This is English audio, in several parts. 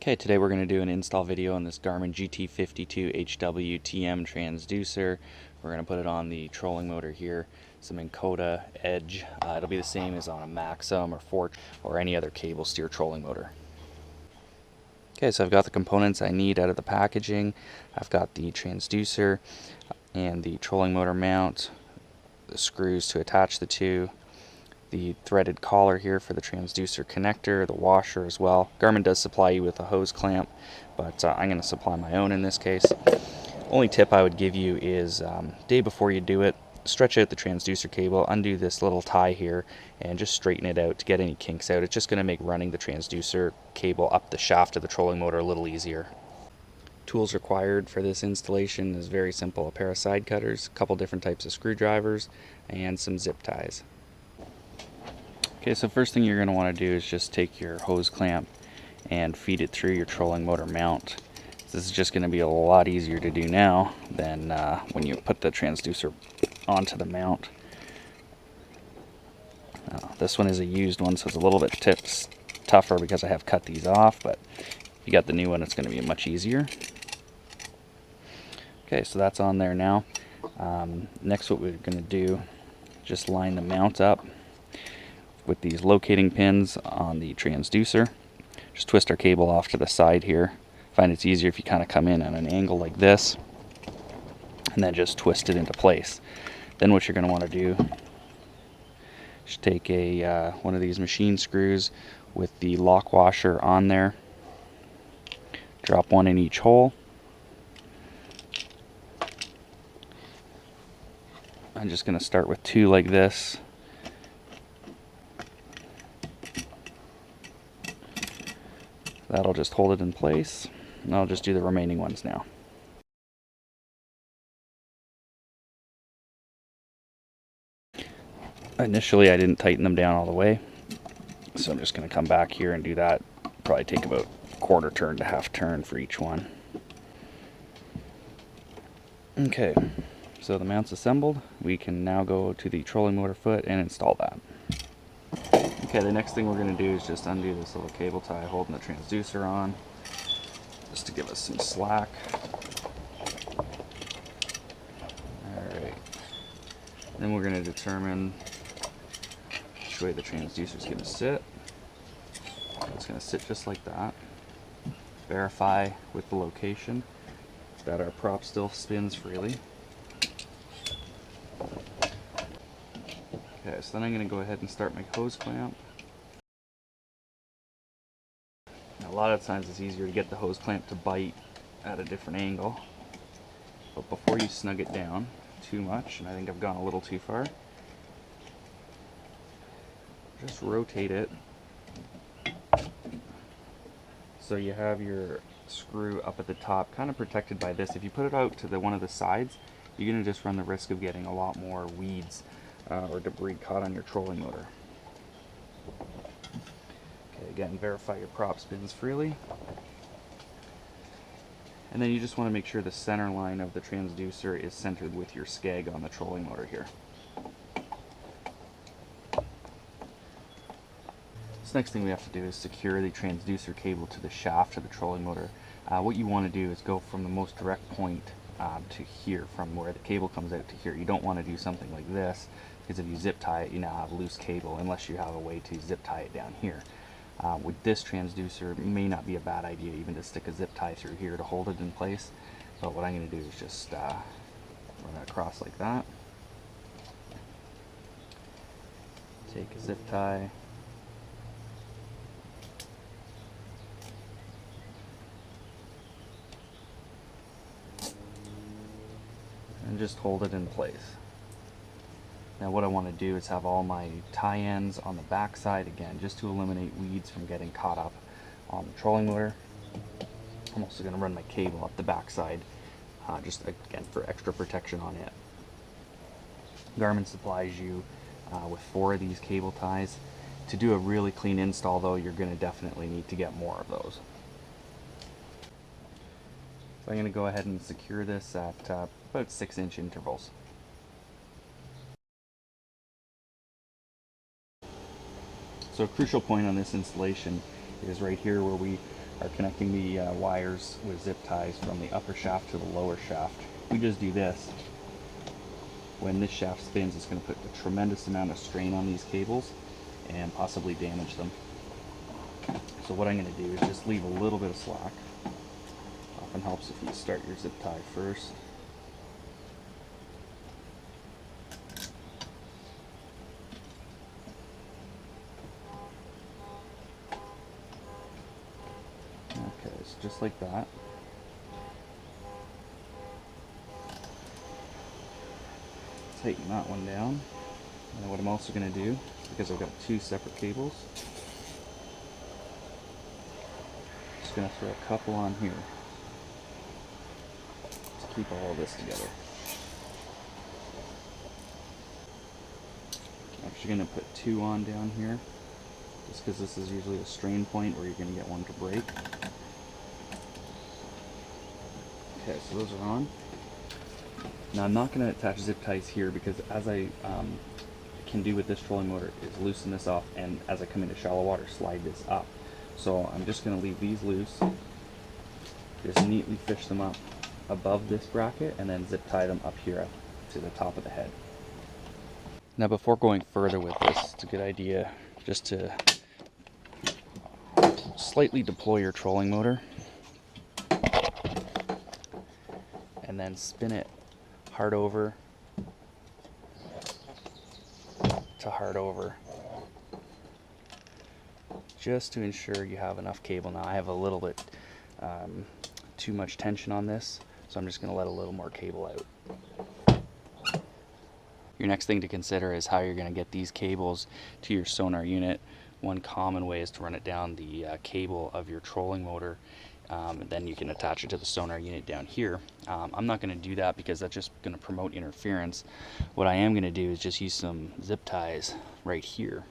Okay, today we're going to do an install video on this Garmin GT52HW-TM Transducer. We're going to put it on the trolling motor here, some Encota Edge. It'll be the same as on a Maxim or Fort or any other cable steer trolling motor. Okay, so I've got the components I need out of the packaging. I've got the transducer and the trolling motor mount, the screws to attach the two, the threaded collar here for the transducer connector, the washer as well. Garmin does supply you with a hose clamp, but I'm going to supply my own in this case. Only tip I would give you is day before you do it, stretch out the transducer cable, undo this little tie here, and just straighten it out to get any kinks out. It's just going to make running the transducer cable up the shaft of the trolling motor a little easier. Tools required for this installation is very simple: a pair of side cutters, a couple different types of screwdrivers, and some zip ties. Okay, so first thing you're going to want to do is just take your hose clamp and feed it through your trolling motor mount. This is just going to be a lot easier to do now than when you put the transducer onto the mount. This one is a used one, so it's a little bit tougher because I have cut these off, but if you got the new one, it's going to be much easier. Okay, so that's on there now. Next, what we're going to do, just line the mount up with these locating pins on the transducer. Just twist our cable off to the side here. Find it's easier if you kind of come in at an angle like this and then just twist it into place. Then what you're going to want to do is take one of these machine screws with the lock washer on there, drop one in each hole. I'm just going to start with two like this. That'll just hold it in place, and I'll just do the remaining ones now. Initially, I didn't tighten them down all the way, so I'm just going to come back here and do that. Probably take about a quarter turn to half turn for each one. Okay, so the mount's assembled. We can now go to the trolling motor foot and install that. Okay, the next thing we're going to do is just undo this little cable tie holding the transducer on, just to give us some slack. Alright, then we're going to determine which way the transducer is going to sit. It's going to sit just like that. Verify with the location that our prop still spins freely. Okay, so then I'm going to go ahead and start my hose clamp. Now, a lot of times it's easier to get the hose clamp to bite at a different angle, but before you snug it down too much, and I think I've gone a little too far, just rotate it so you have your screw up at the top, kind of protected by this. If you put it out to one of the sides, you're going to just run the risk of getting a lot more weeds or debris caught on your trolling motor. Okay, again, verify your prop spins freely. And then you just want to make sure the center line of the transducer is centered with your skeg on the trolling motor here. This next thing we have to do is secure the transducer cable to the shaft of the trolling motor. What you want to do is go from the most direct point to here, from where the cable comes out to here. You don't want to do something like this, because if you zip tie it, you now have loose cable, unless you have a way to zip tie it down here. With this transducer, it may not be a bad idea even to stick a zip tie through here to hold it in place, but what I'm going to do is just run it across like that. Take a zip tie, and just hold it in place. Now what I want to do is have all my tie-ends on the back side, again, just to eliminate weeds from getting caught up on the trolling motor. I'm also going to run my cable up the back side, just again for extra protection on it. Garmin supplies you with 4 of these cable ties. To do a really clean install though, you're going to definitely need to get more of those. So I'm going to go ahead and secure this at about 6-inch intervals. So a crucial point on this installation is right here where we are connecting the wires with zip ties from the upper shaft to the lower shaft. We just do this. When this shaft spins, it's going to put a tremendous amount of strain on these cables and possibly damage them. So what I'm going to do is just leave a little bit of slack. Often helps if you start your zip tie first. Okay, so just like that. Tighten that one down. And then what I'm also going to do, because I've got two separate cables, just going to throw a couple on here to keep all of this together. I'm actually going to put two on down here, just because this is usually a strain point where you're going to get one to break. Okay, so those are on. Now I'm not going to attach zip ties here because as I can do with this trolling motor is loosen this off, and as I come into shallow water slide this up. So I'm just going to leave these loose, just neatly fish them up above this bracket and then zip tie them up here to the top of the head. Now before going further with this, it's a good idea just to slightly deploy your trolling motor and then spin it hard over to hard over, just to ensure you have enough cable. Now I have a little bit too much tension on this, so I'm just going to let a little more cable out. Your next thing to consider is how you're going to get these cables to your sonar unit. One common way is to run it down the cable of your trolling motor. And then you can attach it to the sonar unit down here. I'm not going to do that because that's just going to promote interference. What I am going to do is just use some zip ties right here.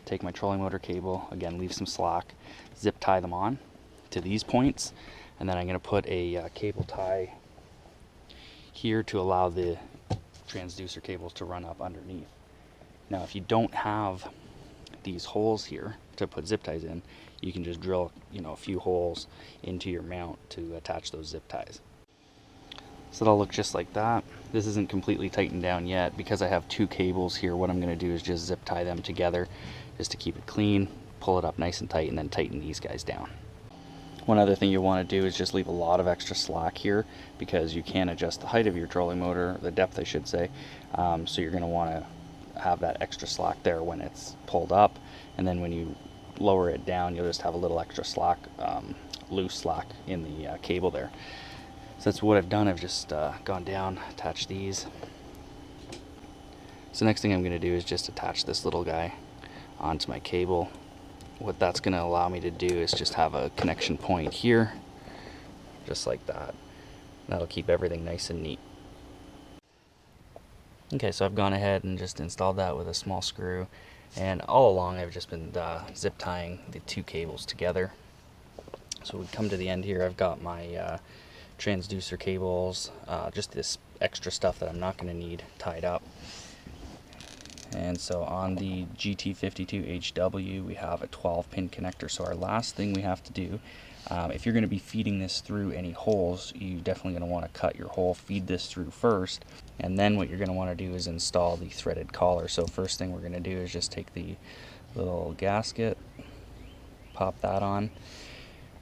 Take my trolling motor cable, again leave some slack, zip tie them on to these points, and then I'm going to put a cable tie here to allow the transducer cables to run up underneath. Now if you don't have these holes here to put zip ties in, you can just drill, a few holes into your mount to attach those zip ties. So that'll look just like that. This isn't completely tightened down yet. Because I have two cables here, what I'm going to do is just zip tie them together just to keep it clean, pull it up nice and tight, and then tighten these guys down. One other thing you want to do is just leave a lot of extra slack here, because you can adjust the height of your trolling motor, the depth I should say, so you're going to want to have that extra slack there when it's pulled up, and then when you lower it down you'll just have a little extra slack, loose slack in the cable there. So that's what I've done. I've just gone down, attached these. So next thing I'm going to do is just attach this little guy onto my cable. What that's going to allow me to do is just have a connection point here, just like that. That'll keep everything nice and neat. Okay, so I've gone ahead and just installed that with a small screw, and all along I've just been zip tying the two cables together. So we come to the end here. I've got my transducer cables, just this extra stuff that I'm not going to need tied up. And so on the GT52HW we have a 12-pin connector. So our last thing we have to do, if you're going to be feeding this through any holes, you're definitely going to want to cut your hole, feed this through first, and then what you're going to want to do is install the threaded collar. So first thing we're going to do is just take the little gasket, pop that on.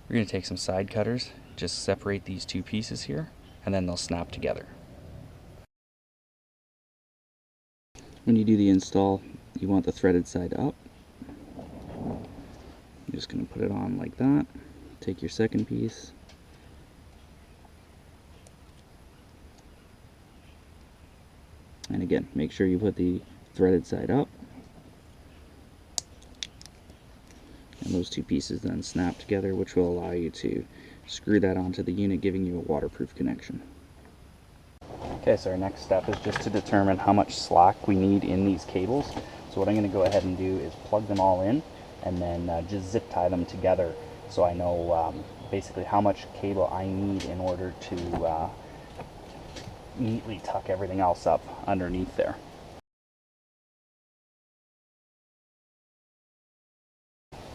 We're going to take some side cutters, just separate these two pieces here, and then they'll snap together. When you do the install, you want the threaded side up. You're just going to put it on like that. Take your second piece, and again, make sure you put the threaded side up, and those two pieces then snap together, which will allow you to screw that onto the unit, giving you a waterproof connection. Okay, so our next step is just to determine how much slack we need in these cables. So what I'm going to go ahead and do is plug them all in, and then just zip tie them together, so I know basically how much cable I need in order to neatly tuck everything else up underneath there.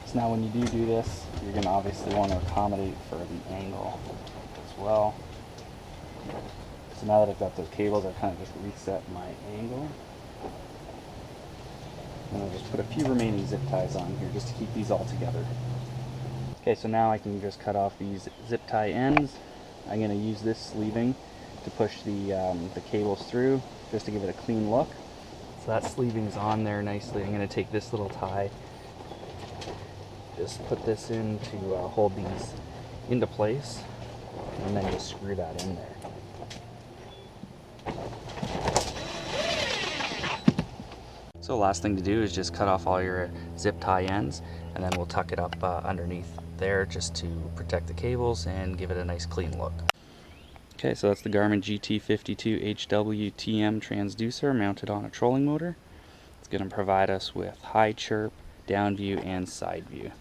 So So now when you do this, you're going to obviously want to accommodate for the angle as well. So now that I've got those cables, I've kind of just reset my angle. And I'll just put a few remaining zip ties on here just to keep these all together. Okay, so now I can just cut off these zip tie ends. I'm going to use this sleeving to push the cables through just to give it a clean look. So that sleeving is on there nicely. I'm going to take this little tie, just put this in to hold these into place, and then just screw that in there. So the last thing to do is just cut off all your zip tie ends, and then we'll tuck it up underneath there just to protect the cables and give it a nice clean look. Okay, so that's the Garmin GT52HW-TM Transducer mounted on a trolling motor. It's going to provide us with high chirp, down view, and side view.